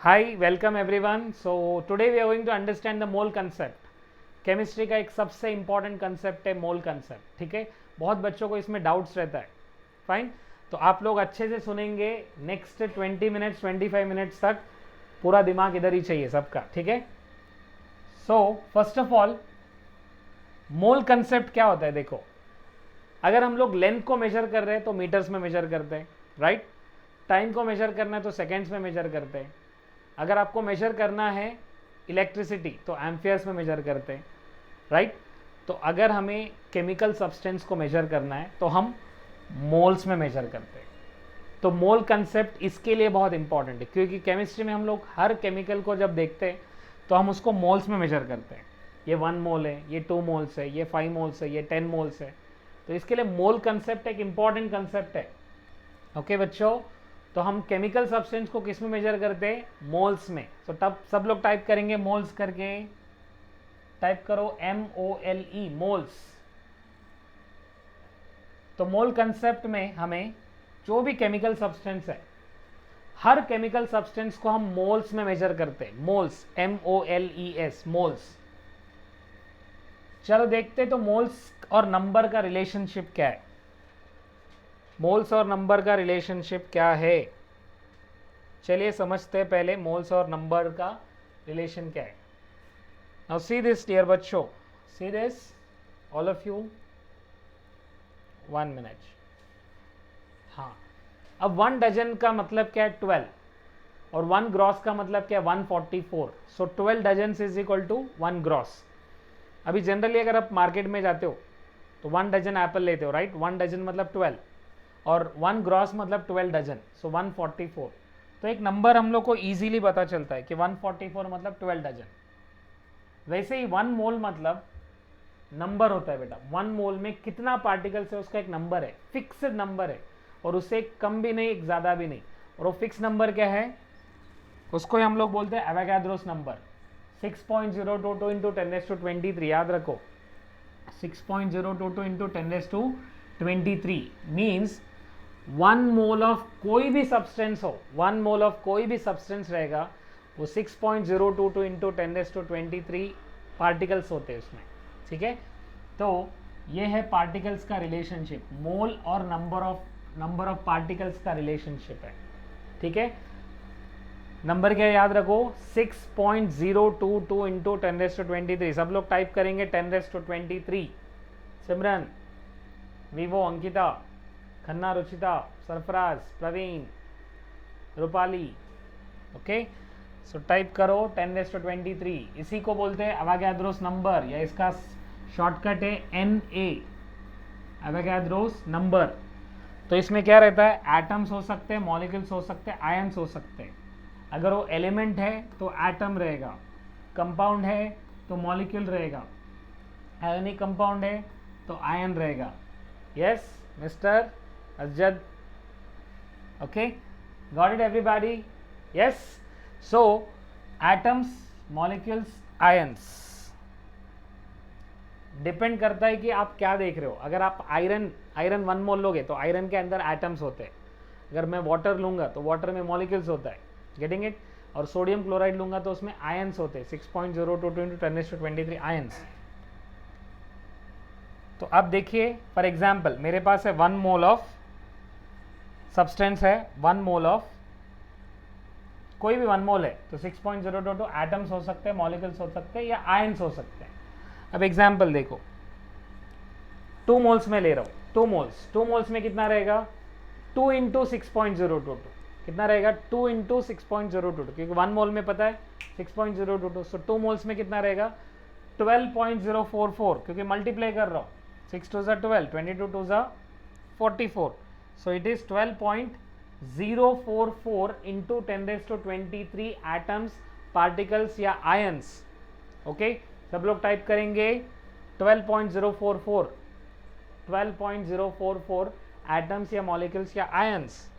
Hi, welcome everyone. So today we are going to understand the mole concept. Chemistry का एक सबसे important concept है मोल concept. ठीक है, बहुत बच्चों को इसमें डाउट्स रहता है. फाइन, तो आप लोग अच्छे से सुनेंगे. नेक्स्ट 20 मिनट्स 25 मिनट्स तक पूरा दिमाग इधर ही चाहिए सबका. ठीक है, so first of all mole concept क्या होता है. देखो, अगर हम लोग लेंथ को मेजर कर रहे हैं तो मीटर्स में मेजर करते हैं, राइट. टाइम को मेजर करना है तो सेकेंड्स में मेजर करते हैं. अगर आपको मेजर करना है इलेक्ट्रिसिटी तो एम्पियर्स में मेजर करते हैं, राइट. तो अगर हमें केमिकल सब्सटेंस को मेजर करना है तो हम मोल्स में मेजर करते हैं. तो मोल कंसेप्ट इसके लिए बहुत इंपॉर्टेंट है, क्योंकि केमिस्ट्री में हम लोग हर केमिकल को जब देखते हैं तो हम उसको मोल्स में मेजर करते हैं. ये 1 मोल है, ये 2 मोल्स है, ये 5 मोल्स है, ये 10 मोल्स है. तो इसके लिए मोल कंसेप्ट एक इंपॉर्टेंट कंसेप्ट है. ओके बच्चों, तो हम केमिकल सब्सटेंस को किस में मेजर करते हैं? मोल्स में. तो तब सब लोग टाइप करेंगे मोल्स करके. टाइप करो MOLE, मोल्स. तो मोल कंसेप्ट में हमें जो भी केमिकल सब्सटेंस है, हर केमिकल सब्सटेंस को हम मोल्स में मेजर करते हैं. Moles, MOLES, moles. चलो देखते तो मोल्स और नंबर का रिलेशनशिप क्या है. मोल्स और नंबर का रिलेशनशिप क्या है, चलिए समझते हैं पहले मोल्स और नंबर का रिलेशन क्या है. नाउ सी दिस डियर बच्चों, see this all of you. 1 minute. हाँ, अब 1 डजन का मतलब क्या है? 12. और 1 ग्रॉस का मतलब क्या है? 144. So 12 dozen is equal to 1 gross. अभी जनरली अगर आप मार्केट में जाते हो तो 1 डजन एप्पल लेते हो, राइट. 1 डजन मतलब 12 और 1 ग्रॉस मतलब 12 डजन. सो 144. तो एक नंबर हम लोग को इजीली पता चलता है कि 144 मतलब 12 डजन. वैसे ही 1 मोल मतलब नंबर होता है बेटा. 1 मोल में कितना पार्टिकल्स है उसका एक नंबर है, फिक्स्ड नंबर है. और उससे एक कम भी नहीं, एक ज़्यादा भी नहीं. और वो फिक्स नंबर क्या है? उसको हम लोग बोलते हैं एवोगाड्रोस नंबर. 6.022 इंटू 10⁻23. याद रखो, 6.022 इंटू 10⁻23 मीन्स 1 मोल ऑफ कोई भी सब्सटेंस हो, 1 मोल ऑफ कोई भी सब्सटेंस रहेगा वो 6.022 इंटू 10⁻23 पार्टिकल्स होते हैं उसमें. ठीक है, तो ये है पार्टिकल्स का रिलेशनशिप. मोल और नंबर ऑफ पार्टिकल्स का रिलेशनशिप है. ठीक है, नंबर क्या याद रखो? 6.022 इंटू 10⁻23. सब लोग टाइप करेंगे 10⁻23. Simran, Vivo, Ankita, Khanna, Ruchita, Sarfaraz, Praveen, Rupali. Okay, so type करो 10⁻23. इसी को बोलते हैं एवोगाड्रोस नंबर, या इसका शॉर्टकट है NA, एवोगाड्रोस नंबर. तो इसमें क्या रहता है? एटम्स हो सकते हैं, मॉलिक्यूल्स हो सकते हैं, आयन्स हो सकते हैं. अगर वो एलिमेंट है तो एटम रहेगा, कंपाउंड है तो मॉलिक्यूल रहेगा, आयनिक कंपाउंड है तो आयन रहेगा. यस मिस्टर अजद. Okay, got it everybody? Yes. So atoms, molecules, ions. Depend करता है कि आप क्या देख रहे हो. अगर आप आयरन 1 मोल लोगे तो आयरन के अंदर एटम्स होते हैं. अगर मैं वाटर लूंगा तो वाटर में मॉलिक्यूल्स होता है. Getting it? और सोडियम क्लोराइड लूंगा तो उसमें आयन्स होते हैं. 6.022 इंटू 10⁻23 आयन्स. तो अब देखिए, फॉर एग्जाम्पल मेरे पास है 1 मोल ऑफ सब्सटेंस है, 1 मोल ऑफ कोई भी 1 मोल है तो 6.022 एटम्स हो सकते हैं, मॉलिक्यूल्स हो सकते हैं, या आयन्स हो सकते हैं. अब एग्जाम्पल देखो, 2 मोल्स में ले रहा हूँ. 2 मोल्स में कितना रहेगा? 2 इंटू 6.022. कितना रहेगा? 2 इंटू 6.022, क्योंकि 1 मोल में पता है 6.022. सो 2 मोल्स में कितना रहेगा? 12.044, क्योंकि मल्टीप्लाई कर रहा हूँ. 6 2 12, 22 2 44. So it is 12.044 into 10⁻23 atoms, particles या आयन्स. ओके, सब लोग टाइप करेंगे 12.044. 12.044 एटम्स या मॉलिक्यूल्स या आयन्स.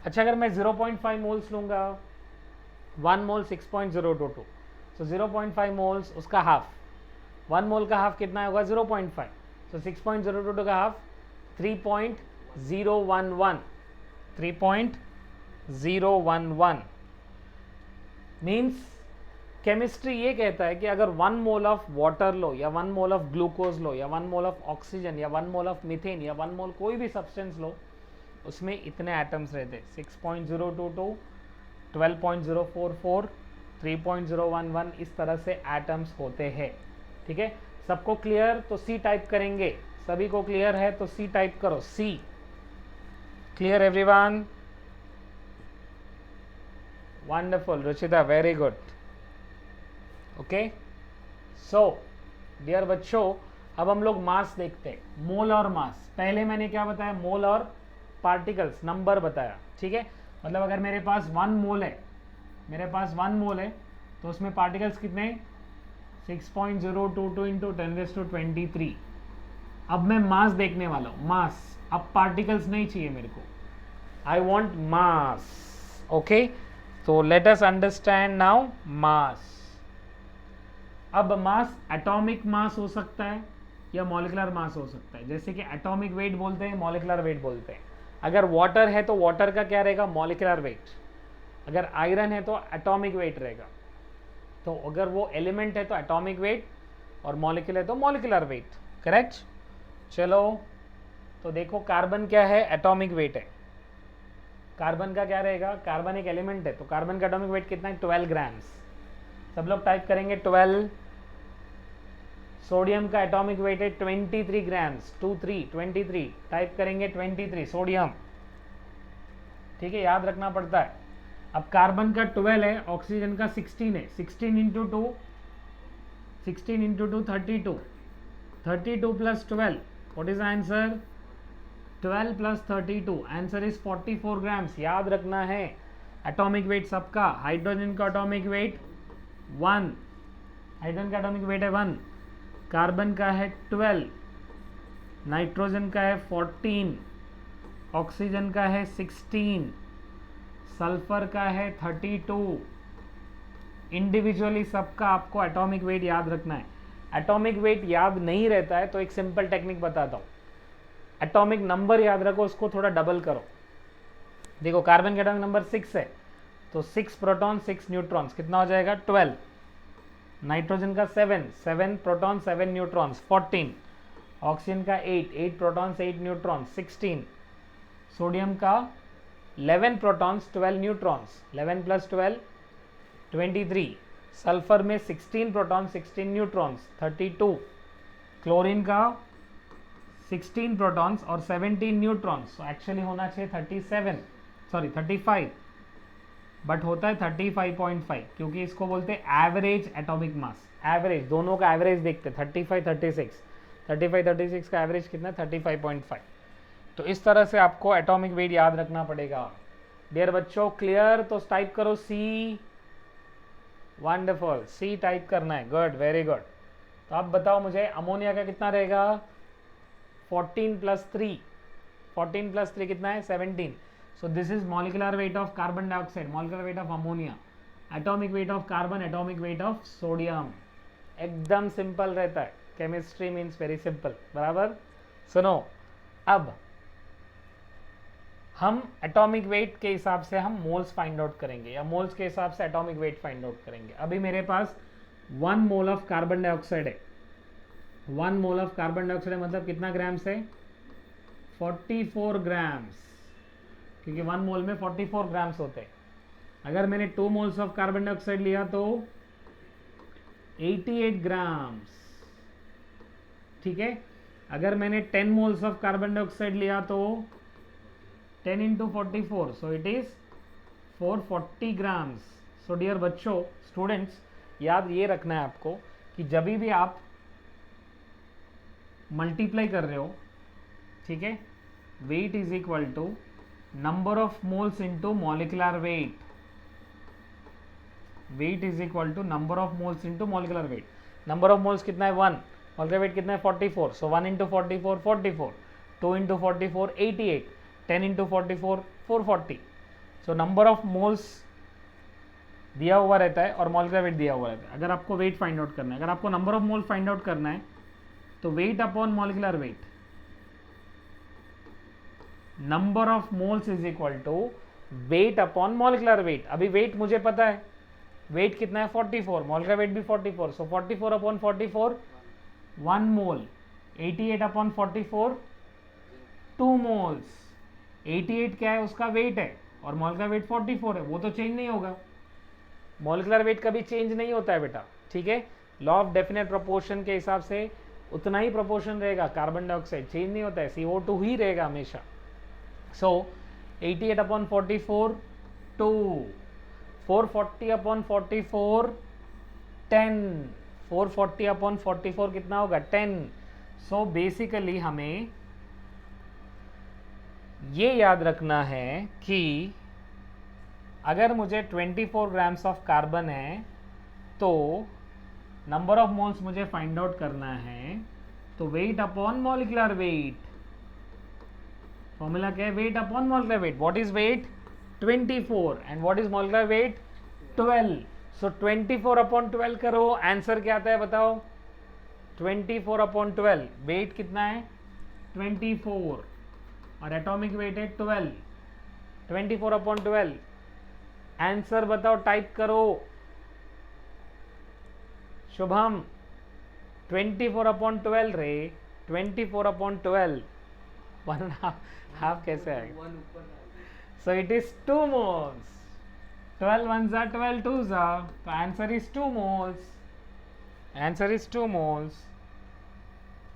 अच्छा, अगर मैं 0.5 मोल्स लूंगा, 1 मोल 6.022, सो 0.5 मोल्स उसका हाफ. 1 मोल का हाफ कितना होगा? 0.5. सो 6.022 का हाफ 3.011. 3.011. मीन्स केमिस्ट्री ये कहता है कि अगर 1 मोल ऑफ वाटर लो या 1 मोल ऑफ ग्लूकोज लो या 1 मोल ऑफ ऑक्सीजन या 1 मोल ऑफ मीथेन या 1 मोल कोई भी सब्सटेंस लो, उसमें इतने एटम्स रहते, 6.022, 12.044, 3.011, इस तरह से एटम्स होते हैं। ठीक है, सबको क्लियर? तो सी टाइप करेंगे। सभी को क्लियर है तो सी टाइप करो, C. Clear everyone? Wonderful Ruchita, very good. Okay, so dear बच्चों, अब हम लोग मास देखते हैं, मोल और मास। पहले मैंने क्या बताया? मोल और पार्टिकल्स, नंबर बताया। ठीक है, मतलब अगर मेरे पास 1 मोल है, मेरे पास 1 मोल है, तो उसमें पार्टिकल्स कितने? 6.022 इंटू 10⁻23। अब मैं मास देखने वाला हूँ, मास। अब पार्टिकल्स नहीं चाहिए मेरे को, आई वॉन्ट मास। ओके, तो let us understand now mass. अब मास एटॉमिक मास हो सकता है या मॉलिकुलर मास हो सकता है। जैसे कि एटॉमिक वेट बोलते हैं, मॉलिकुलर वेट बोलते हैं। अगर वाटर है तो वाटर का क्या रहेगा? Molecular weight. अगर आयरन है तो एटॉमिक वेट रहेगा। तो अगर वो एलिमेंट है तो एटॉमिक वेट, और मॉलिक्यूल है तो मॉलिकुलर वेट। करेक्ट? चलो, तो देखो कार्बन क्या है? एटॉमिक वेट है। कार्बन का क्या रहेगा? कार्बन एक एलिमेंट है, तो कार्बन का एटॉमिक वेट कितना है? 12 ग्राम्स। सब लोग टाइप करेंगे 12। सोडियम का एटॉमिक वेट है 23 ग्राम्स, 23 टाइप करेंगे 23 सोडियम। ठीक है, याद रखना पड़ता है। अब कार्बन का 12 है, ऑक्सीजन का 16 है। 16 into 2, 32, 32 plus 12, what is answer? 12 plus 32, answer is 44 grams. याद रखना है एटॉमिक वेट सबका। हाइड्रोजन का एटॉमिक वेट 1, हाइड्रोजन का एटॉमिक वेट है 1, कार्बन का है 12, नाइट्रोजन का है 14, ऑक्सीजन का है 16, सल्फर का है 32। इंडिविजुअली सबका आपको एटॉमिक वेट याद रखना है। एटॉमिक वेट याद नहीं रहता है तो एक सिंपल टेक्निक बताता हूँ। एटॉमिक नंबर याद रखो, उसको थोड़ा डबल करो। देखो कार्बन का एटॉमिक नंबर 6 है, तो 6 प्रोटॉन 6 न्यूट्रॉन्स, कितना हो जाएगा? 12। नाइट्रोजन का 7 प्रोटॉन 7 न्यूट्रॉन्स, 14। ऑक्सीजन का 8 प्रोटॉन्स 8 न्यूट्रॉन्स, 16। सोडियम का 11 प्रोटॉन्स 12 न्यूट्रॉन्स, 11 प्लस 12 23। सल्फर में 16 प्रोटॉन 16 न्यूट्रॉन्स, 32। क्लोरीन का 16 प्रोटॉन्स और 17 न्यूट्रॉन्स, तो एक्चुअली होना चाहिए 35, बट होता है 35.5, क्योंकि इसको बोलते हैं एवरेज एटॉमिक मास। एवरेज, दोनों का एवरेज देखते हैं, 35 का एवरेज कितना है? 35.5। तो इस तरह से आपको एटॉमिक वेट याद रखना पड़ेगा। डियर बच्चों, क्लियर? तो टाइप करो सी। वंडरफुल, सी टाइप करना है। Good, very good. तो अब बताओ मुझे अमोनिया का कितना रहेगा? 14 प्लस 3 कितना है? 17। So this is molecular weight of carbon dioxide, molecular weight of ammonia, atomic weight of carbon, atomic weight of sodium. एकदम सिंपल रहता है, केमिस्ट्री मीन्स वेरी सिंपल। बराबर? सुनो, अब हम एटॉमिक वेट के हिसाब से हम मोल्स फाइंड आउट करेंगे, या मोल्स के हिसाब से एटॉमिक वेट फाइंड आउट करेंगे। अभी मेरे पास 1 मोल ऑफ कार्बन डाइऑक्साइड है। 1 मोल ऑफ कार्बन डाइऑक्साइड मतलब कितना ग्राम्स है? 44 ग्राम्स, क्योंकि 1 मोल में 44 ग्राम्स होते हैं। अगर मैंने 2 मोल्स ऑफ कार्बन डाइऑक्साइड लिया तो 88 ग्राम्स। ठीक है, अगर मैंने 10 मोल्स ऑफ कार्बन डाइऑक्साइड लिया तो 10 into 44, so it is 440 grams. So dear बच्चों, स्टूडेंट्स, याद ये रखना है आपको कि जब भी आप मल्टीप्लाई कर रहे हो, ठीक है, weight is equal to number of moles into molecular weight. Weight is equal to number of moles into molecular weight. Number of moles कितना है? 1, मॉलिकुलर वेट कितना है? 44, so 1 into 44 44, 2 into 44 88, 10 into 44 440। So number of moles दिया हुआ रहता है और molecular weight दिया हुआ रहता है। अगर आपको वेट फाइंड आउट करना है, अगर आपको number of mole find out करना है तो weight upon molecular weight, number of moles is equal to weight upon molecular weight. अभी वेट मुझे पता है, वेट कितना है 44, मोल का वेट भी 44, सो 44 अपॉन 44 1 मोल, 88 अपॉन 44 2 मोल्स। 88 क्या है, उसका वेट है, और मोल का वेट 44 है, वो तो चेंज नहीं होगा। मॉलिक्यूलर वेट कभी चेंज नहीं होता है बेटा, ठीक है। लॉ ऑफ डेफिनेट प्रोपोर्शन के हिसाब से उतना ही प्रोपोर्शन रहेगा, कार्बन डाइऑक्साइड चेंज नहीं होता है, CO2 ही रहेगा हमेशा। सो 88 अपॉन 44 2, 440 अपॉन 44 10, 440 अपॉन 44 कितना होगा 10। सो बेसिकली हमें ये याद रखना है कि अगर मुझे 24 ग्राम्स ऑफ कार्बन है तो नंबर ऑफ मोल्स मुझे फाइंड आउट करना है, तो weight upon molecular weight, formula क्या है, weight upon molecular weight. What is weight 24 and what is molecular weight 12। So 24 upon 12 करो, आंसर क्या आता है बताओ, 24 अपॉन 12, वेट कितना है 24 और एटॉमिक वेट है 12, 24 अपॉन 12, आंसर बताओ, टाइप करो शुभम। 24 अपॉन 12 रे, 24 अपॉन 12, 1.5 कैसे आएगा, सो it is 2 moles, 12 ones are 12 twos are, तो answer is 2 moles, answer is 2 moles,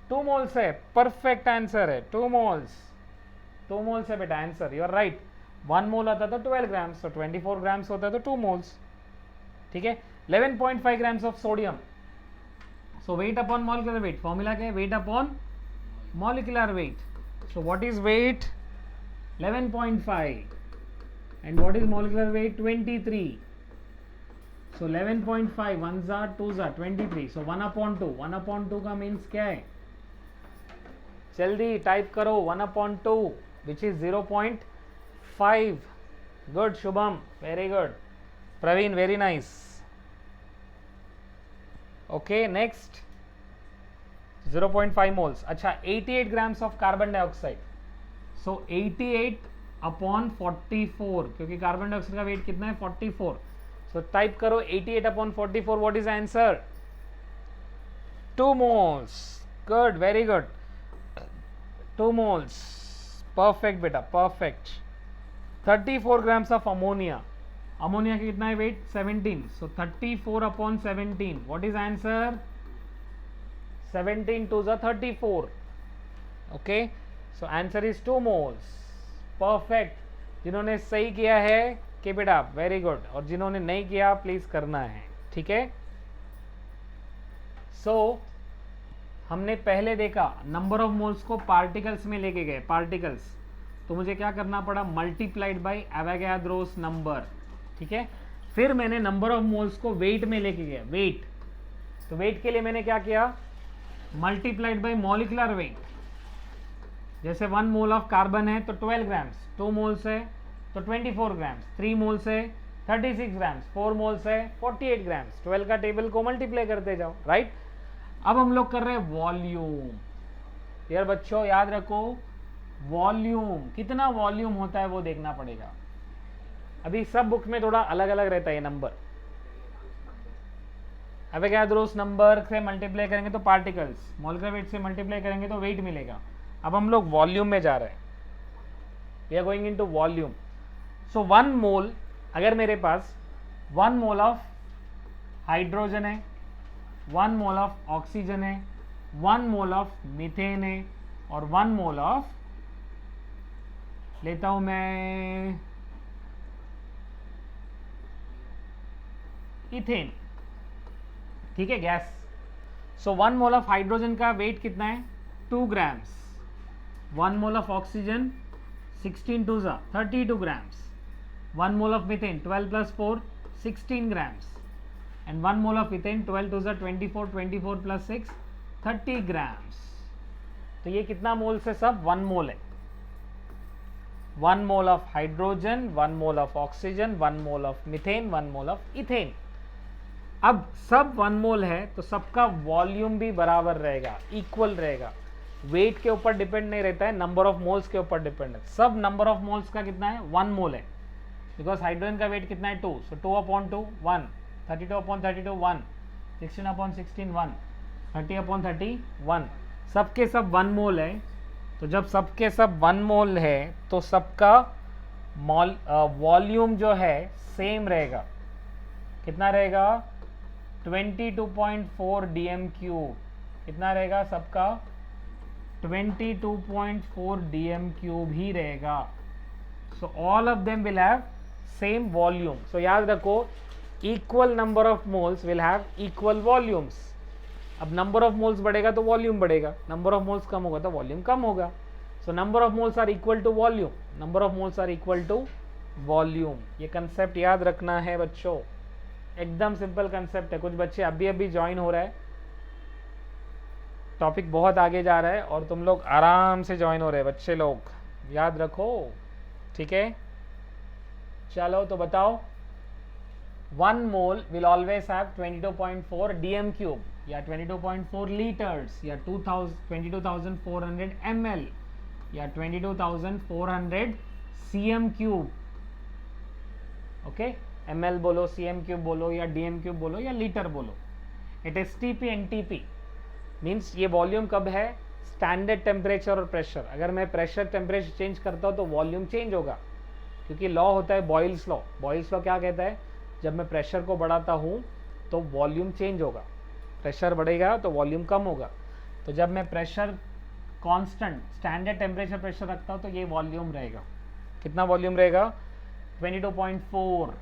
2 moles है, परफेक्ट आंसर है 2 मोल्स, 2 मोल्स है बेटा आंसर, यू आर राइट। 1 मोल आता था 12 ग्राम्स, तो 24 ग्राम्स होता है तो 2 मोल्स, ठीक है। 11.5 grams of sodium, so weight upon molecular weight, formula क्या है, weight upon molecular weight. So what is weight 11.5 and what is molecular weight 23, so 11.5 ones are 2s are 23, so 1 upon 2, 1 upon 2 का means क्या है, जल्दी type करो 1 upon 2 which is 0.5। Good Shubham, very good, Praveen very nice. Okay next 0.5 moles. अच्छा 88 grams of carbon dioxide, so 88 upon 44, क्योंकि carbon dioxide का weight कितना है 44, सो टाइप करो 88 upon 44, what is answer 2 moles. Good, very good, 2 moles, perfect बेटा perfect. 34 grams of ammonia, ammonia का कितना है weight 17, so 34 upon 17, what is answer 17 2 34, okay, so answer is 2 moles, perfect. जिन्होंने सही किया है कि बेटा वेरी गुड, और जिन्होंने नहीं किया प्लीज करना है, ठीक है। सो हमने पहले देखा नंबर ऑफ मोल्स को पार्टिकल्स में लेके गए, पार्टिकल्स, तो मुझे क्या करना पड़ा, मल्टीप्लाइड बाय एवोगाड्रोस नंबर, ठीक है। फिर मैंने नंबर ऑफ मोल्स को वेट में लेके गया, वेट, तो वेट के लिए मैंने क्या किया, मल्टीप्लाइड बाय मॉलिक्यूलर वेट। जैसे 1 मोल ऑफ कार्बन है तो 12 ग्राम्स, 2 मोल्स है तो 24 ग्राम्स, 3 मोल्स है 36 ग्राम्स, 4 मोल्स है 48 ग्राम्स, 12 का टेबल को मल्टीप्लाई करते जाओ, राइट। अब हम लोग कर रहे हैं वॉल्यूम। यार बच्चों याद रखो, वॉल्यूम, कितना वॉल्यूम होता है वो देखना पड़ेगा। अभी सब बुक में थोड़ा अलग अलग रहता है ये नंबर, एवोगाड्रोस नंबर से मल्टीप्लाई करेंगे तो पार्टिकल्स, मॉलिक्यूलर वेट से मल्टीप्लाई करेंगे तो वेट मिलेगा। अब हम लोग वॉल्यूम में जा रहे हैं, we are going into volume. So 1 mole, अगर मेरे पास 1 मोल ऑफ हाइड्रोजन है, 1 मोल ऑफ ऑक्सीजन है, 1 मोल ऑफ मीथेन है, और 1 मोल ऑफ, लेता हूं मैं इथेन, ठीक है, gas. So 1 mole of hydrogen का वेट कितना है 2 grams, 1 mole of oxygen 16 2 32 grams, 1 mole of methane 12 plus 4 16 grams, and 1 mole of ethane 12 2 24 24 plus 6 30 grams. तो ये कितना मोल से, सब 1 मोल है। 1 mole of hydrogen, 1 mole of oxygen, 1 mole of methane, 1 mole of ethane. अब सब 1 मोल है तो सबका वॉल्यूम भी बराबर रहेगा, इक्वल रहेगा, वेट के ऊपर डिपेंड नहीं रहता है, नंबर ऑफ मोल्स के ऊपर डिपेंड है। सब नंबर ऑफ मोल्स का कितना है 1 मोल है, बिकॉज हाइड्रोजन का वेट कितना है 2, सो 2 अपॉन 2 1, 32/32 1, 16/16 1, 30/30 1, सबके सब 1 मोल है। तो जब सबके सब 1 मोल है तो सबका वॉल्यूम जो है सेम रहेगा। कितना रहेगा? 22.4 dm क्यूब। कितना रहेगा सबका? 22.4 dm क्यूब ही रहेगा। So all of them will have same volume. So याद रखो, equal number of moles will have equal volumes. अब नंबर ऑफ मोल्स बढ़ेगा तो वॉल्यूम बढ़ेगा, नंबर ऑफ मोल्स कम होगा तो वॉल्यूम कम होगा। So number of moles are equal to volume, number of moles are equal to volume. ये concept याद रखना है बच्चों, एकदम सिंपल कंसेप्ट है। कुछ बच्चे अभी अभी ज्वाइन हो रहा है, टॉपिक बहुत आगे जा रहा है और तुम लोग आराम से ज्वाइन हो रहे हैं बच्चे लोग, याद रखो, ठीक है। चलो तो बताओ, 1 mole will always have 22.4 dm cube या 22.4 लीटर्स या 22,400 ml या 22,400 cm क्यूब। ओके, ml बोलो, cm क्यूब बोलो या dm क्यूब बोलो या लीटर बोलो। It is TP NTP means ये वॉल्यूम कब है? स्टैंडर्ड टेम्परेचर और प्रेशर। अगर मैं प्रेशर टेम्परेचर चेंज करता हूँ तो वॉल्यूम चेंज होगा, क्योंकि लॉ होता है बॉयल्स लॉ। बॉयल्स लॉ क्या कहता है? जब मैं प्रेशर को बढ़ाता हूँ तो वॉल्यूम चेंज होगा, प्रेशर बढ़ेगा तो वॉल्यूम कम होगा। तो जब मैं pressure constant standard temperature pressure रखता हूँ तो ये वॉल्यूम रहेगा। कितना वॉल्यूम रहेगा? 22.4।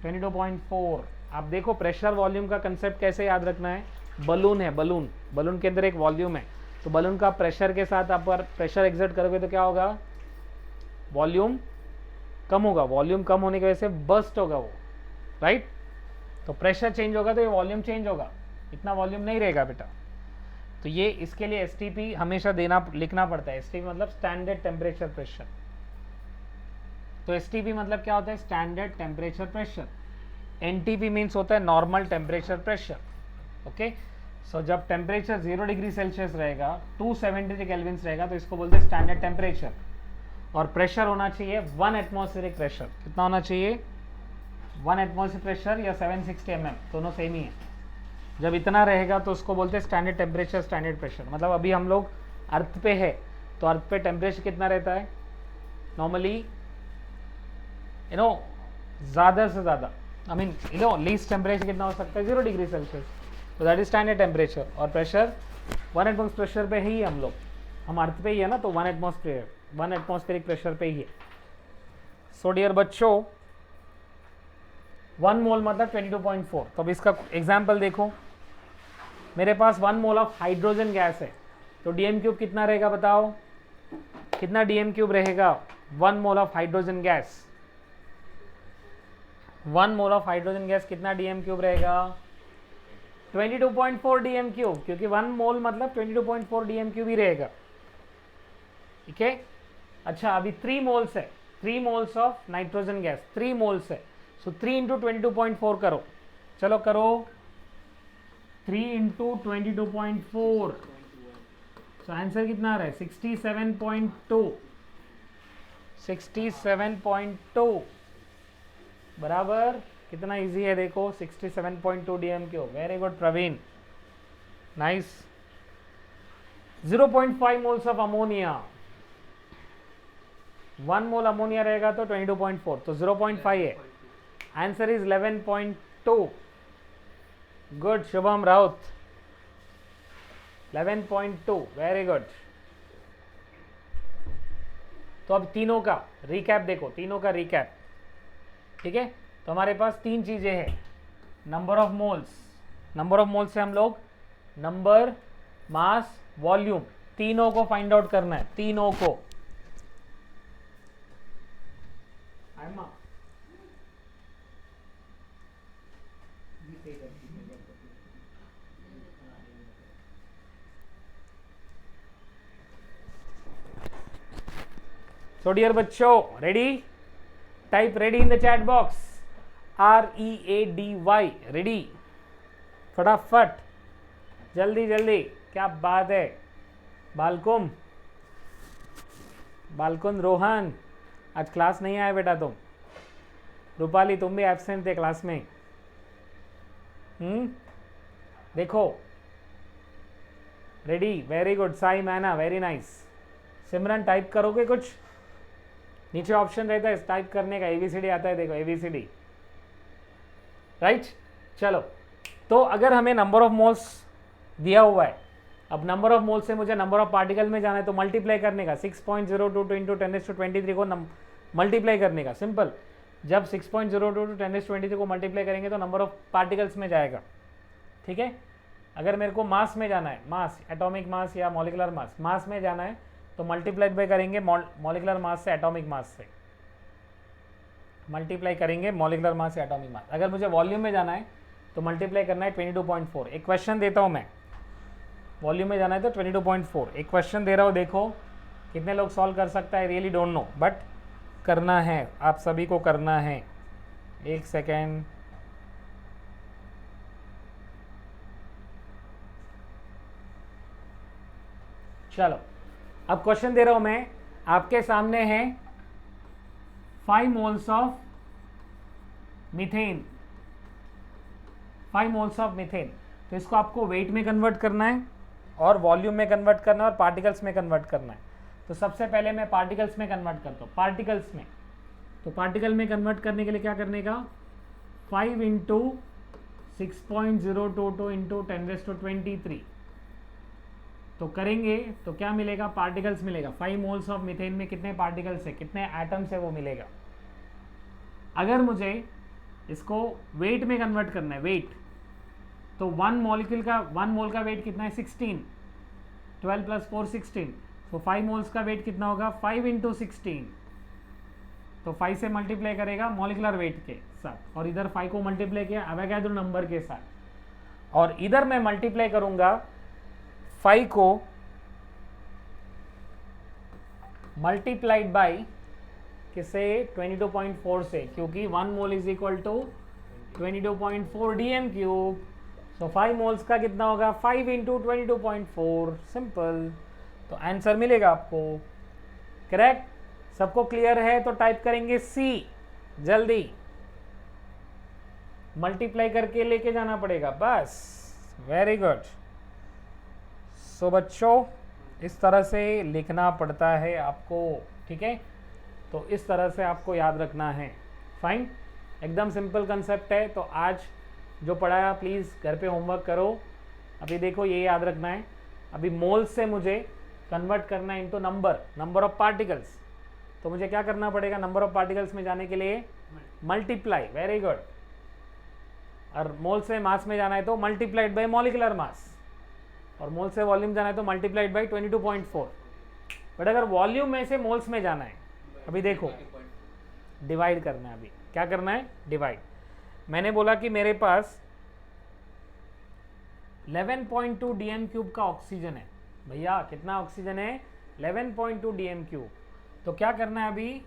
22.4। आप देखो प्रेशर वॉल्यूम का कंसेप्ट कैसे याद रखना है। बलून है, बलून, बलून के अंदर एक वॉल्यूम है, तो बलून का प्रेशर के साथ आप प्रेशर एक्सर्ट करोगे तो क्या होगा? वॉल्यूम कम होगा। वॉल्यूम कम होने की वजह से बर्स्ट होगा वो, राइट। तो प्रेशर चेंज होगा तो ये वॉल्यूम चेंज होगा, इतना वॉल्यूम नहीं रहेगा बेटा। तो ये इसके लिए STP हमेशा लिखना पड़ता है। STP मतलब स्टैंडर्ड टेम्परेचर प्रेशर। तो STP मतलब क्या होता है? Standard temperature pressure. NTP means होता है नॉर्मल टेम्परेचर प्रेशर। ओके, सो जब टेम्परेचर 0 डिग्री सेल्सियस रहेगा, 273 केल्विन्स रहेगा, तो इसको बोलते हैं स्टैंडर्ड टेम्परेचर। और प्रेशर होना चाहिए 1 एटमॉस्फेरिक प्रेशर। कितना होना चाहिए? 1 एटमॉस्फेरिक प्रेशर या 760 mm, दोनों सेम ही है। जब इतना रहेगा तो उसको बोलते हैं स्टैंडर्ड टेम्परेचर, स्टैंडर्ड प्रेशर। मतलब अभी हम लोग अर्थ पे है तो अर्थ पे टेम्परेचर कितना रहता है नॉर्मली? ज़्यादा से ज़्यादा, आई मीन लीस्ट टेम्परेचर कितना हो सकता है? 0 डिग्री सेल्सियस। तो दैट इज स्टैंडर्ड टेम्परेचर। और प्रेशर 1 एटमॉस्फेरिक प्रेशर पे ही हम लोग, हम अर्थ पे ही है ना, तो 1 एटमॉस्फेरिक प्रेशर पे ही है। सो डियर बच्चों, 1 मोल मतलब 22.4। तो अब इसका एग्जाम्पल देखो, मेरे पास 1 मोल ऑफ हाइड्रोजन गैस है, तो डीएम क्यूब कितना रहेगा बताओ? कितना डीएम क्यूब रहेगा? 1 mole of hydrogen gas, 1 mole of hydrogen gas कितना डीएम क्यूब रहेगा? 22.4 डीएम क्यूब, क्योंकि 1 मोल मतलब 22.4 डीएम क्यूब ही रहेगा, ठीक है। अच्छा, अभी 3 मोल्स है, 3 moles of nitrogen gas, 3 moles है। सो 3 इंटू 22.4 करो, चलो करो, 3 इंटू 22.4। सो आंसर कितना आ रहा है? 67.2। 67.2 बराबर कितना इजी है देखो, 67.2 dm cube. Very good Praveen, nice. 0.5 moles of ammonia, 1 mole ammonia रहेगा तो 22.4, तो 0.5 है। Answer is 11.2। Good Shubham Raut, 11.2, very good. तो अब तीनों का रिकैप देखो, तीनों का रिकैप, ठीक है। तो हमारे पास 3 चीजें हैं, number of moles, number of moles से हम लोग नंबर, मास, वॉल्यूम, तीनों को फाइंड आउट करना है, तीनों को। So dear बच्चों, ready? Type ready in the chat box. READY, ready? फटाफट, जल्दी जल्दी, क्या बात है। बालकुम, बालकुन, रोहन, आज क्लास नहीं आए बेटा तुम। रूपाली तुम भी एब्सेंट थे क्लास में, देखो, रेडी, वेरी गुड साई मैना, वेरी नाइस। सिमरन टाइप करोगे कुछ? नीचे ऑप्शन रहता है टाइप करने का, एबीसीडी आता है, देखो एबीसीडी, राइट। चलो, तो अगर हमें नंबर ऑफ मोल्स दिया हुआ है, अब नंबर ऑफ मोल्स से मुझे नंबर ऑफ पार्टिकल में जाना है, तो मल्टीप्लाई करने का 6.022 इंटू 10⁻23 को मल्टीप्लाई करने का, सिंपल। जब 6.022 टू 10⁻23 को मल्टीप्लाई करेंगे तो नंबर ऑफ पार्टिकल्स में जाएगा, ठीक है। अगर मेरे को मास में जाना है, मास, एटॉमिक मास या मॉलिकुलर मास, मास में जाना है तो मल्टीप्लाइड बाय करेंगे मॉलिकुलर मास से एटॉमिक मास से, मल्टीप्लाई करेंगे मॉलिकुलर मास से एटॉमिक मास। अगर मुझे वॉल्यूम में जाना है तो मल्टीप्लाई करना है 22.4। एक क्वेश्चन देता हूँ मैं, वॉल्यूम में जाना है तो 22.4। एक क्वेश्चन दे रहा हूँ, देखो कितने लोग सॉल्व कर सकता है, रियली डोंट नो, बट करना है, आप सभी को करना है। एक सेकेंड, चलो अब क्वेश्चन दे रहा हूं मैं, आपके सामने है 5 moles of methane, 5 moles of methane. तो इसको आपको वेट में कन्वर्ट करना है और वॉल्यूम में कन्वर्ट करना है और पार्टिकल्स में कन्वर्ट करना है। तो सबसे पहले मैं पार्टिकल्स में कन्वर्ट करता हूँ, पार्टिकल्स में। तो पार्टिकल में कन्वर्ट करने के लिए क्या करने का, 5 इंटू 6.022 इंटू 10⁻23 तो करेंगे तो क्या मिलेगा, पार्टिकल्स मिलेगा। 5 मोल्स ऑफ मीथेन में कितने पार्टिकल्स है, कितने एटम्स है, वो मिलेगा। अगर मुझे इसको वेट में कन्वर्ट करना है, वेट, तो 1 मोल का वेट कितना है, 16, 12 + 4 16। तो 5 मोल्स का वेट कितना होगा, 5 इंटू 16। तो 5 से मल्टीप्लाई करेगा मॉलिकुलर वेट के साथ, और इधर 5 को मल्टीप्लाई किया एवोगाड्रो नंबर के साथ, और इधर मैं मल्टीप्लाई करूंगा 5 को मल्टीप्लाइड बाई किसे, 22.4 से, क्योंकि 1 mole is equal to 22.4 dm³। So 5 moles का कितना होगा, 5 इंटू 22.4, सिंपल। तो आंसर मिलेगा आपको, करेक्ट। सबको क्लियर है तो टाइप करेंगे सी, जल्दी मल्टीप्लाई करके लेके जाना पड़ेगा, बस, वेरी गुड। सो बच्चों, इस तरह से लिखना पड़ता है आपको, ठीक है। तो इस तरह से आपको याद रखना है, फाइन, एकदम सिंपल कंसेप्ट है। तो आज जो पढ़ाया प्लीज़ घर पे होमवर्क करो। अभी देखो ये याद रखना है, अभी मोल्स से मुझे कन्वर्ट करना है इनटू नंबर ऑफ पार्टिकल्स। तो मुझे क्या करना पड़ेगा, नंबर ऑफ पार्टिकल्स में जाने के लिए मल्टीप्लाई, वेरी गुड। और मोल से मास में जाना है तो मल्टीप्लाइड बाय मॉलिकुलर मास, और मोल से वॉल्यूम जाना है तो मल्टीप्लाइड बाय 22.4। बट अगर वॉल्यूम में से मोल्स में जाना है, अभी देखो डिवाइड करना है। अभी क्या करना है, डिवाइड। मैंने बोला कि मेरे पास 11.2 dm³ का ऑक्सीजन है, भैया कितना ऑक्सीजन है, 11.2 dm³। तो क्या करना है अभी,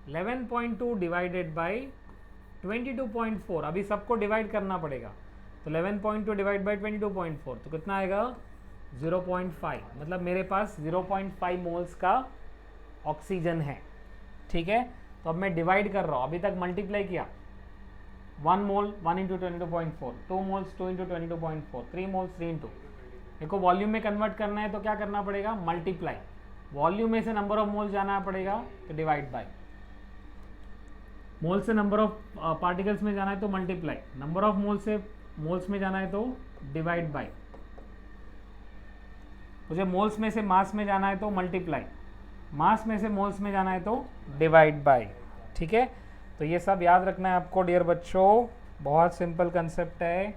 11.2 डिवाइडेड बाई 22.4, अभी सबको डिवाइड करना पड़ेगा। तो 11.2 डिवाइड बाई 22.4 तो कितना आएगा, 0.5। मतलब मेरे पास 0.5 मोल्स का ऑक्सीजन है, ठीक है। तो अब मैं डिवाइड कर रहा हूँ, अभी तक मल्टीप्लाई किया, 1 मोल 1 into 22.4, 2 moles 2 into 22.4, 3 moles 3 into. देखो वॉल्यूम में कन्वर्ट करना है तो क्या करना पड़ेगा, मल्टीप्लाई। वॉल्यूम में से नंबर ऑफ मोल जाना पड़ेगा तो डिवाइड बाय, मोल से नंबर ऑफ पार्टिकल्स में जाना है तो मल्टीप्लाई, नंबर ऑफ मोल से मोल्स में जाना है तो डिवाइड बाय, मुझे मोल्स में से मास में जाना है तो मल्टीप्लाई, मास में से मोल्स में जाना है तो डिवाइड बाय, ठीक है। तो ये सब याद रखना है आपको डियर बच्चों, बहुत सिंपल कंसेप्ट है।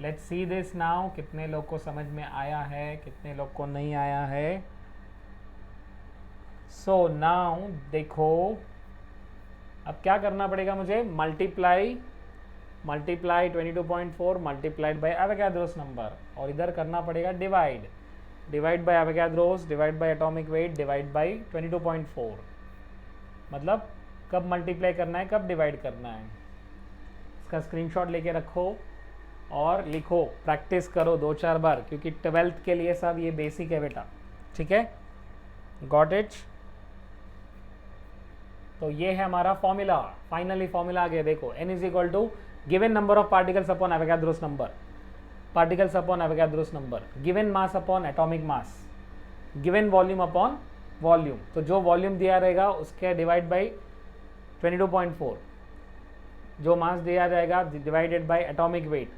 लेट्स सी दिस नाउ, कितने लोग को समझ में आया है, कितने लोग को नहीं आया है। सो नाउ देखो, अब क्या करना पड़ेगा मुझे, multiply 22.4 multiplied by Avogadro's number, और इधर करना पड़ेगा divide by Avogadro's, divide by atomic wait, divide bye 22.4। मतलब कब मल्टीप्लाई करना है, कब डिवाइड करना है, इसका स्क्रीनशॉट लेके रखो और लिखो, प्रैक्टिस करो 2-4 बार, क्योंकि 12th के लिए सब ये बेसिक है बेटा, ठीक है। Got it. तो ये है हमारा फॉर्मूला, फाइनली फॉर्मूला आ गया। देखो n is equal to given number of particles upon Avogadro's number, particles upon Avogadro's number, given mass upon atomic mass, given volume upon volume. तो जो वॉल्यूम दिया रहेगा उसके डिवाइड बाई 22.4, जो मास दिया जाएगा डिवाइडेड बाय एटॉमिक वेट,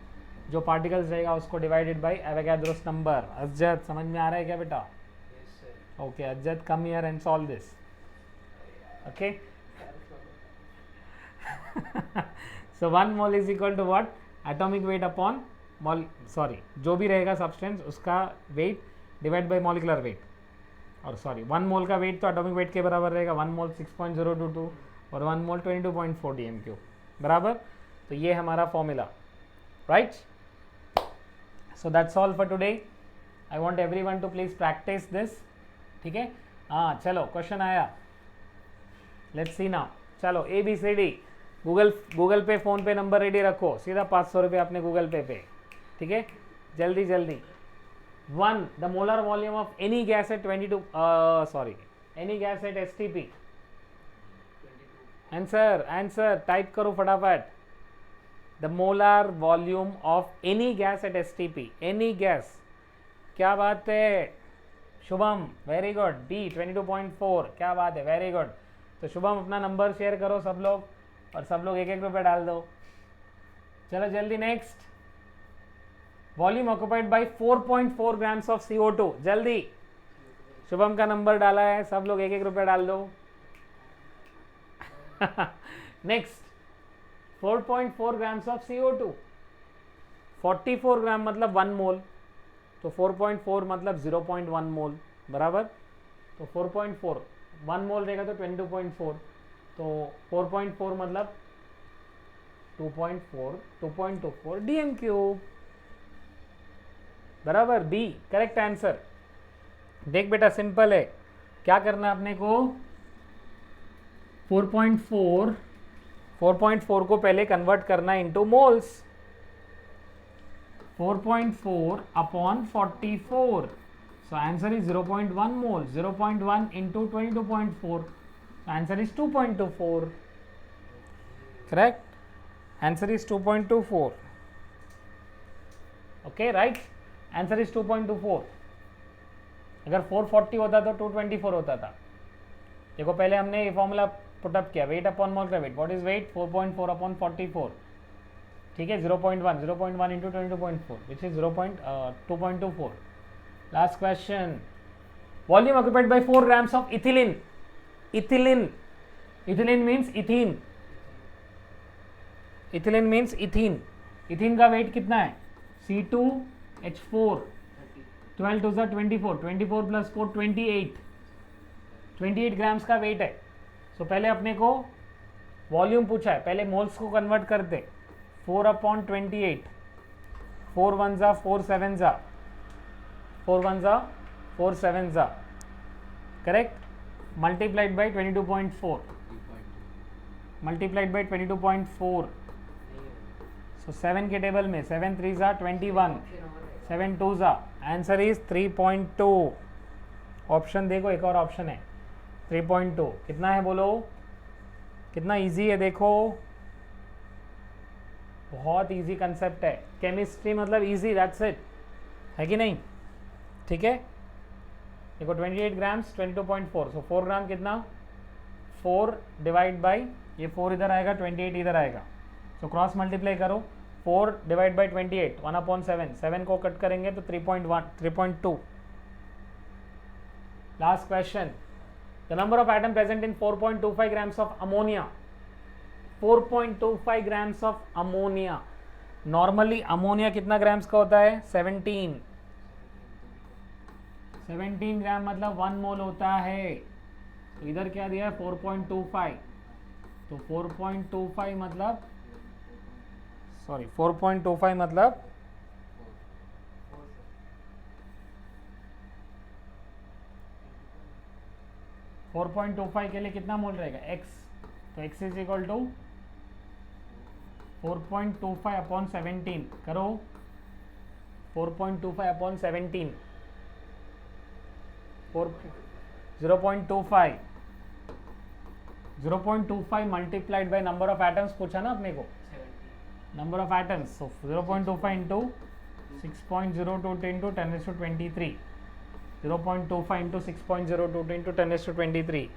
जो particles रहेगा उसको divided by Avogadro's number. Ajjat समझ में आ रहा है क्या बेटा? Okay Ajjat, come here and solve this. Okay so 1 mole is equal to what? Atomic weight upon mole, sorry जो भी रहेगा सब्सटेंस उसका weight divide by molecular weight, और सॉरी 1 मोल का वेट तो एटॉमिक वेट के बराबर रहेगा, 1 मोल 6.022 और 1 मोल 22.4 dm3 बराबर। तो ये हमारा formula, right? So that's all for today. I want everyone to please practice this, ठीक है? हाँ चलो क्वेश्चन आया, लेट्स सी नाउ। चलो ABCD, Google Pay PhonePe number ready रखो, सीधा 500 रुपये अपने गूगल पे, ठीक है? जल्दी जल्दी। 1 the molar volume of any gas at 22 sorry any gas at STP। Answer type करो फटाफट। The molar volume of any gas at STP, any gas. क्या बात है शुभम, वेरी गुड। B 22.4, क्या बात है, वेरी गुड। तो शुभम अपना नंबर शेयर करो सब लोग, और सब लोग 1-1 रुपये डाल दो। चलो जल्दी next. Volume occupied bye 4.4 grams of CO2, जल्दी। शुभम का नंबर डाला है, सब लोग 1-1 रुपये डाल दो। नेक्स्ट 4.4 ग्राम्स ऑफ CO2, 44 ग्राम मतलब 1 मोल, तो 4.4 मतलब 0.1 मोल बराबर। तो 4.4 1 मोल रहेगा तो 22.4, तो 4.4 मतलब 2.24 dm³ बराबर। B correct answer. देख बेटा सिंपल है, क्या करना है अपने को? 4.4 को पहले कन्वर्ट करना into moles. 4.4 upon 44, so answer is 0.1 mole. 0.1 into 22.4, so answer is 2.24. correct? Answer is 2.24. okay, right? Answer is 2.24. अगर 440 होता तो 224 होता था। देखो पहले हमने ये फॉर्मूला पुटअप किया, weight upon molar weight. What is weight? 4.4 upon 44, ठीक है? 0.1 into 22.4 which is 2.24। Last question. Volume occupied by 4 grams of ethylene. Ethylene means ethene. Ethylene means ethene. Ethene का वेट कितना है? C2H4, 12 2 24, 24 प्लस 4 28 ग्राम्स का wait है। सो पहले अपने को वॉल्यूम पूछा है, पहले मोल्स को कन्वर्ट करते। 4 अपॉन 28, 4 1 जा 4 7 जा, 4 1 जा 4 7 जा, correct? Multiplied by 22.4, multiplied by 22.4। सो 7 के टेबल में 7 3 जा 21, 7 2 जा, आंसर इज 3.2। ऑप्शन देखो, एक और ऑप्शन है 3.2। कितना है बोलो? कितना इजी है देखो, बहुत इजी कंसेप्ट है। केमिस्ट्री मतलब इजी, दैट्स इट, है कि नहीं? ठीक है, देखो 28 ग्राम्स 22.4, सो 4 ग्राम कितना? 4 डिवाइड बाई, ये 4 इधर आएगा 28 इधर आएगा, सो क्रॉस मल्टीप्लाई करो। 4 डिवाइड बाई 28, 1 अपॉन 7, 7 को कट करेंगे तो 3.2। Last question. The number of atom present in 4.25 grams of ammonia. 4.25 grams of ammonia. Normally ammonia कितना ग्राम्स का होता है? 17 ग्राम मतलब 1 मोल होता है। तो इधर क्या दिया है? 4.25, तो 4.25 मतलब 4.25 मतलब 4.25 के लिए कितना मोल रहेगा? x, तो x is equal to 4.25 upon 17 करो। 4.25 upon 17, 0.25 multiplied by number of atoms पूछा ना अपने को, number of atoms. So 0.25 into 6.022 into 10 raised to 23. 0.25 into 6.022 into 10 raised to 23.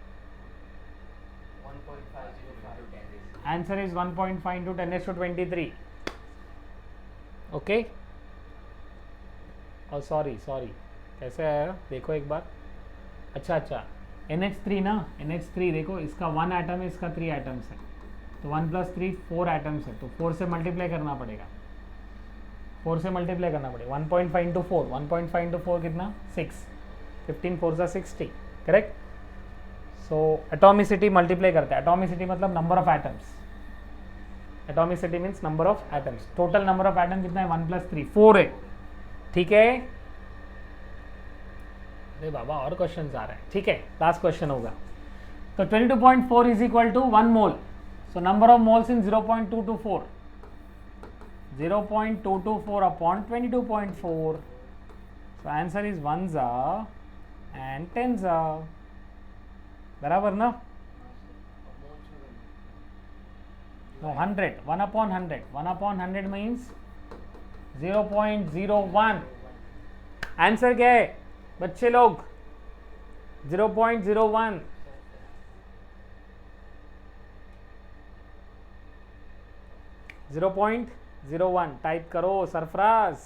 1.505. Answer is 1.5 into 10 raised to 23. Okay. Oh sorry कैसे आया देखो एक बार. अच्छा NH3 ना, NH3 देखो इसका 1 एटम है, इसका 3 एटम्स है, तो 1 + 3 4 एटम्स है, तो 4 से मल्टीप्लाई करना पड़ेगा. 1.5 इंटू 4, 1.5 इंटू 4 कितना 6, 15 4 सा 60. करेक्ट. सो एटॉमिसिटी मल्टीप्लाई करते हैं. एटॉमिसिटी मतलब number of atoms. Atomicity means number of atoms. Total number of atom कितना है 1 + 3 4 है. ठीक है. अरे बाबा और क्वेश्चंस आ रहे हैं. ठीक है, लास्ट क्वेश्चन होगा. तो 22.4 is equal to 1 mole. So number of moles in 0.224. 0.224 upon 22.4. So answer is 1s and 10s. बराबर ना. No, 100. 1 upon 100. 1 upon 100 means 0.01. Answer क्या है बच्चे लोग? 0.01. टाइप करो. सरफराज.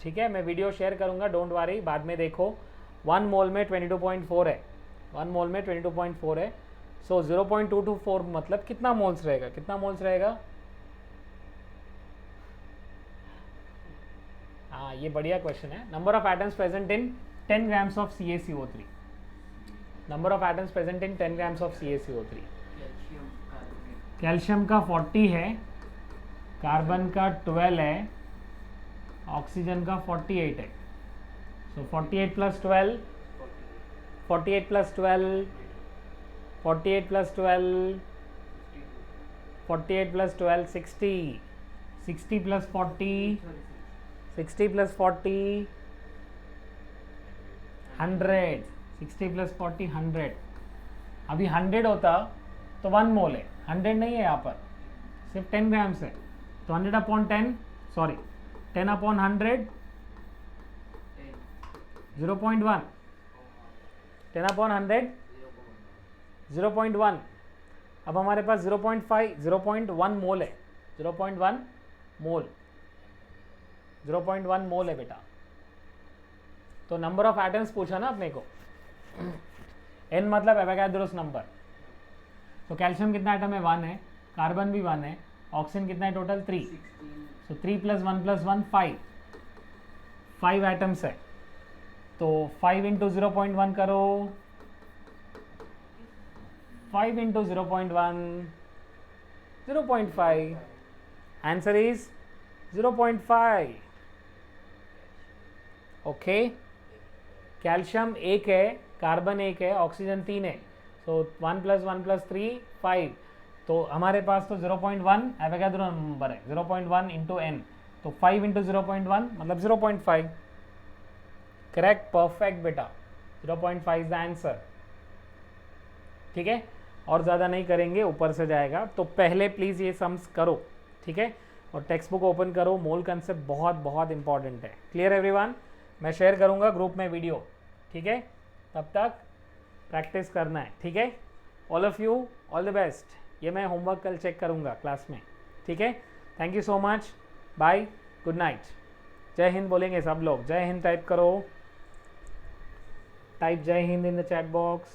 ठीक है, मैं वीडियो शेयर करूंगा, डोंट वरी, बाद में देखो. 1 मोल में 22.4 है. 1 मोल में 22.4 है. सो 0.224 मतलब कितना मोल्स रहेगा? हाँ, ये बढ़िया क्वेश्चन है. Number of atoms present in 10 grams of CaCO3. Number of atoms present in 10 grams of CaCO3. Calcium का 40 है, कार्बन का 12 है, ऑक्सीजन का 48 है. सो 48 + 12 48 + 12 48 + 12 48 + 12 60. 60 + 40 60 + 40 100. 60 + 40 100. अभी 100 होता तो 1 मोल है. 100 नहीं है यहाँ पर, सिर्फ 10 grams है. तो 100 upon 10 सॉरी 10 upon 100 0.1. 10 upon 100 0.1. अब हमारे पास 0.1 मोल है. 0.1 मोल है बेटा. तो नंबर ऑफ एटम्स पूछा ना अपने को. n मतलब एवोगाड्रोस नंबर. तो कैल्शियम कितना एटम है 1 है, कार्बन भी 1 है, ऑक्सीजन कितना है टोटल 3. सो 3 + 1 + 1 5 एटम्स है. तो 5 × 0.1 करो. 5 × 0.1 0.5. Answer is 0.5. ओके. कैल्शियम 1 है, कार्बन 1 है, ऑक्सीजन 3 है. सो 1 + 1 + 3 5. तो हमारे पास तो 0.1 एवोगाड्रो नंबर है. 0.1 × n. तो 5 × 0.1 मतलब 0.5. करेक्ट, परफेक्ट बेटा. 0.5 इज द आंसर. ठीक है, और ज़्यादा नहीं करेंगे, ऊपर से जाएगा. तो पहले प्लीज़ ये सम्स करो. ठीक है, और टेक्स्ट बुक ओपन करो. मोल कंसेप्ट बहुत इंपॉर्टेंट है. Clear everyone? मैं शेयर करूँगा ग्रुप में वीडियो. ठीक है, तब तक प्रैक्टिस करना है. ठीक है, all of you all the best. ये मैं होमवर्क कल चेक करूँगा क्लास में. ठीक है, thank you so much. Bye, good night. Jai Hind बोलेंगे सब लोग. जय हिंद टाइप करो. टाइप जय Hind in the chat box.